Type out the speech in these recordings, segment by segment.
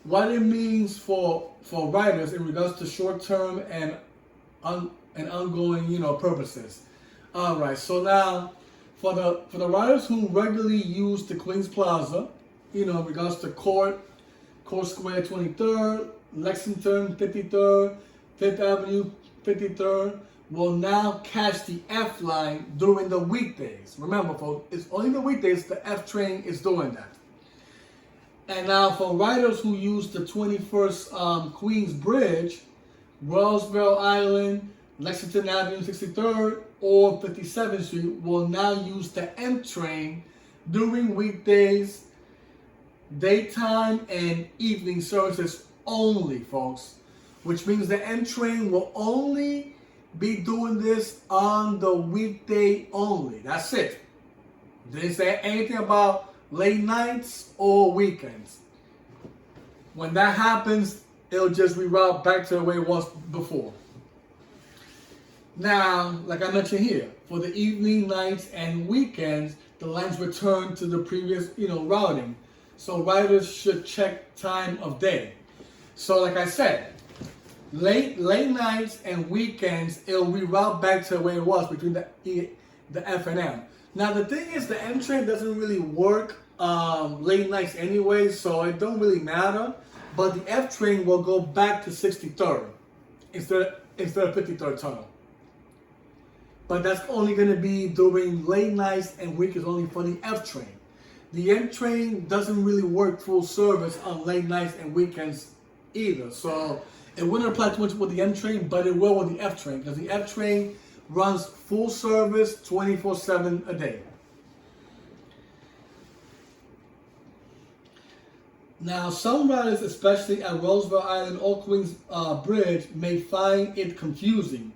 what it means for riders in regards to short-term and ongoing, purposes. All right, so now for the riders who regularly use the Queens Plaza, in regards to Court Square 23rd, Lexington 53rd, 5th Avenue 53rd, will now catch the F line during the weekdays. Remember, folks, it's only the weekdays the F train is doing that. And now for riders who use the 21st Queensbridge, Roosevelt Island, Lexington Avenue 63rd, or 57th Street will now use the M train during weekdays, daytime, and evening services only, folks. Which means the M train will only be doing this on the weekday only. That's it. Didn't say anything about late nights or weekends. When that happens, it'll just reroute back to the way it was before. Now, like I mentioned here, for the evening, nights, and weekends, the lines return to the previous, routing. So riders should check time of day. So like I said, late nights and weekends, it'll reroute back to the way it was between the F and M. Now the thing is, the M train doesn't really work late nights anyway, so it don't really matter. But the F train will go back to 63rd instead of 53rd tunnel. But that's only going to be during late nights and weekends only for the F train. The M train doesn't really work full service on late nights and weekends either. So it wouldn't apply too much with the M train, but it will with the F train, because the F train runs full service 24/7 a day. Now, some riders, especially at Roosevelt Island or Queens Bridge, may find it confusing.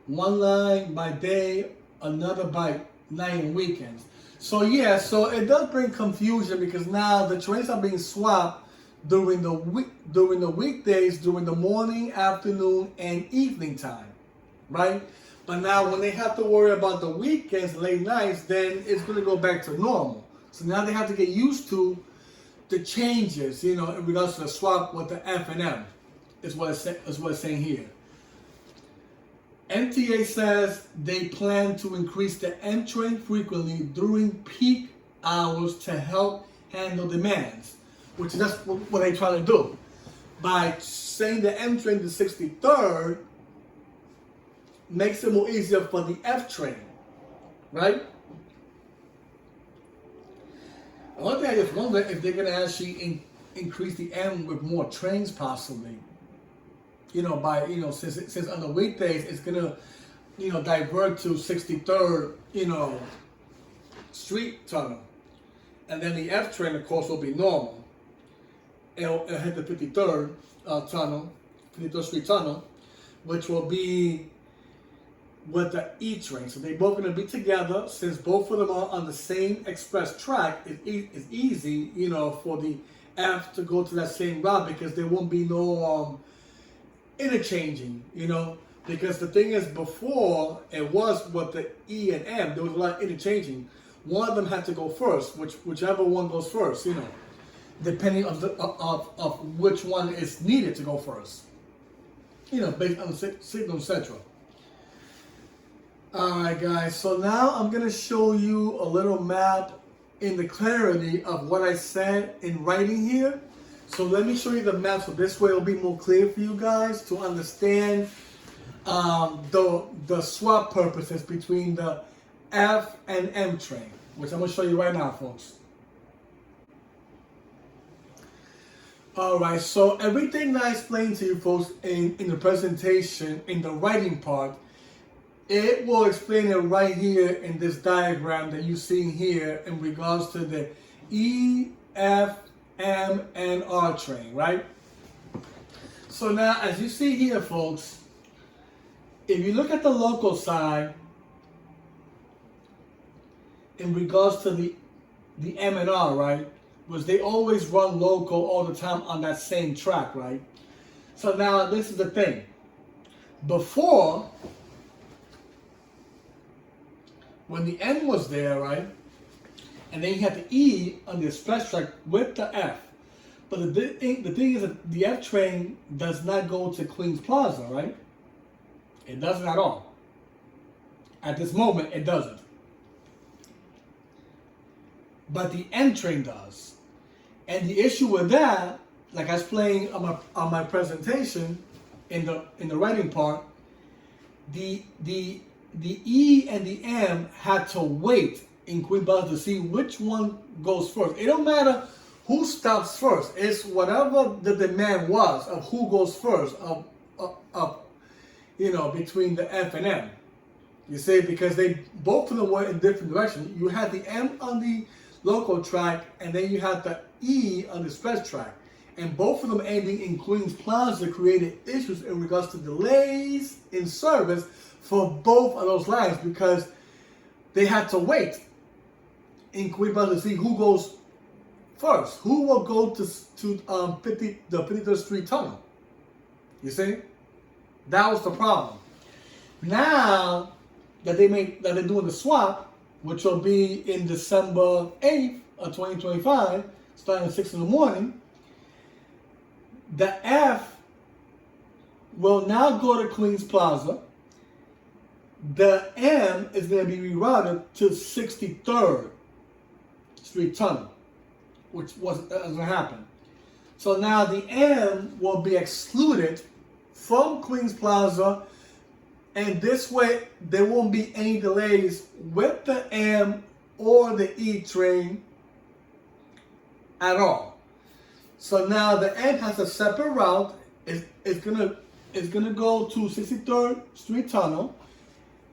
One line by day, another by night and weekends. So yeah, so it does bring confusion, because now the trains are being swapped during the weekdays, during the morning, afternoon, and evening time, right? But now when they have to worry about the weekends, late nights, then it's going to go back to normal. So now they have to get used to the changes, in regards to the swap with the F and M, is what it's saying here. MTA says they plan to increase the M train frequently during peak hours to help handle demands, which that's what they try to do. By saying the M train to 63rd makes it more easier for the F train, right? One thing I just wonder if they're going to actually increase the M with more trains possibly. Since on the weekdays it's gonna, divert to 63rd, Street tunnel, and then the F train, of course, will be normal. It'll hit the 53rd tunnel, 53rd Street tunnel, which will be with the E train. So they're both gonna be together. Since both of them are on the same express track, it's easy, for the F to go to that same route, because there won't be no interchanging, because the thing is, before it was with the E and M, there was a lot of interchanging. One of them had to go first, whichever one goes first, depending on of which one is needed to go first, based on the signal, etc. All right, guys. So now I'm gonna show you a little map in the clarity of what I said in writing here. So let me show you the map, so this way it'll be more clear for you guys to understand the swap purposes between the F and M train, which I'm going to show you right now, folks. Alright, so everything that I explained to you folks in the presentation, in the writing part, it will explain it right here in this diagram that you see here in regards to the E, F, M, and R train, right? So now, as you see here, folks, if you look at the local side, in regards to the M and R, right, was they always run local all the time on that same track, right? So now, this is the thing. Before, when the M was there, right, and then you had the E on the express track with the F. But the thing is that the F train does not go to Queens Plaza, right? It doesn't at all. At this moment, it doesn't. But the N train does. And the issue with that, like I explained on my presentation in the writing part, the E and the M had to wait in Queens Plaza to see which one goes first. It don't matter who stops first. It's whatever the demand was of who goes first between the F and M. You see, because they both of them were in different directions. You had the M on the local track, and then you had the E on the express track. And both of them ending in Queens Plaza created issues in regards to delays in service for both of those lines, because they had to wait in Queens Plaza to see who goes first. Who will go to the 53rd Street tunnel? You see? That was the problem. Now that they're doing the swap, which will be in December 8th of 2025, starting at 6 in the morning, the F will now go to Queens Plaza. The M is going to be rerouted to 63rd Street Tunnel, which doesn't happen. So now the M will be excluded from Queens Plaza, and this way there won't be any delays with the M or the E train at all. So now the M has a separate route. It's gonna go to 63rd Street Tunnel.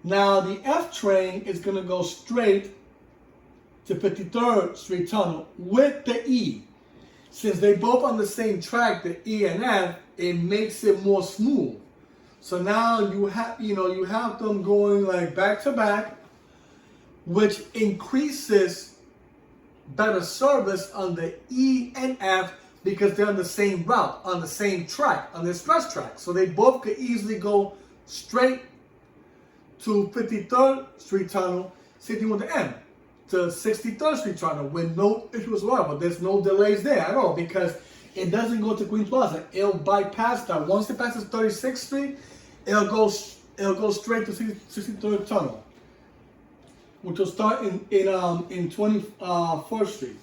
Now the F train is gonna go straight to 53rd Street Tunnel with the E. Since they both on the same track, the E and F, it makes it more smooth. So now you have them going like back to back, which increases better service on the E and F because they're on the same route, on the same track, on the express track. So they both could easily go straight to 53rd Street Tunnel, sitting with the M, to 63rd Street Tunnel with no issues whatsoever. There's no delays there at all because it doesn't go to Queens Plaza. It'll bypass that. Once it passes 36th Street, it'll go straight to 63rd Tunnel, which will start in 24th Street.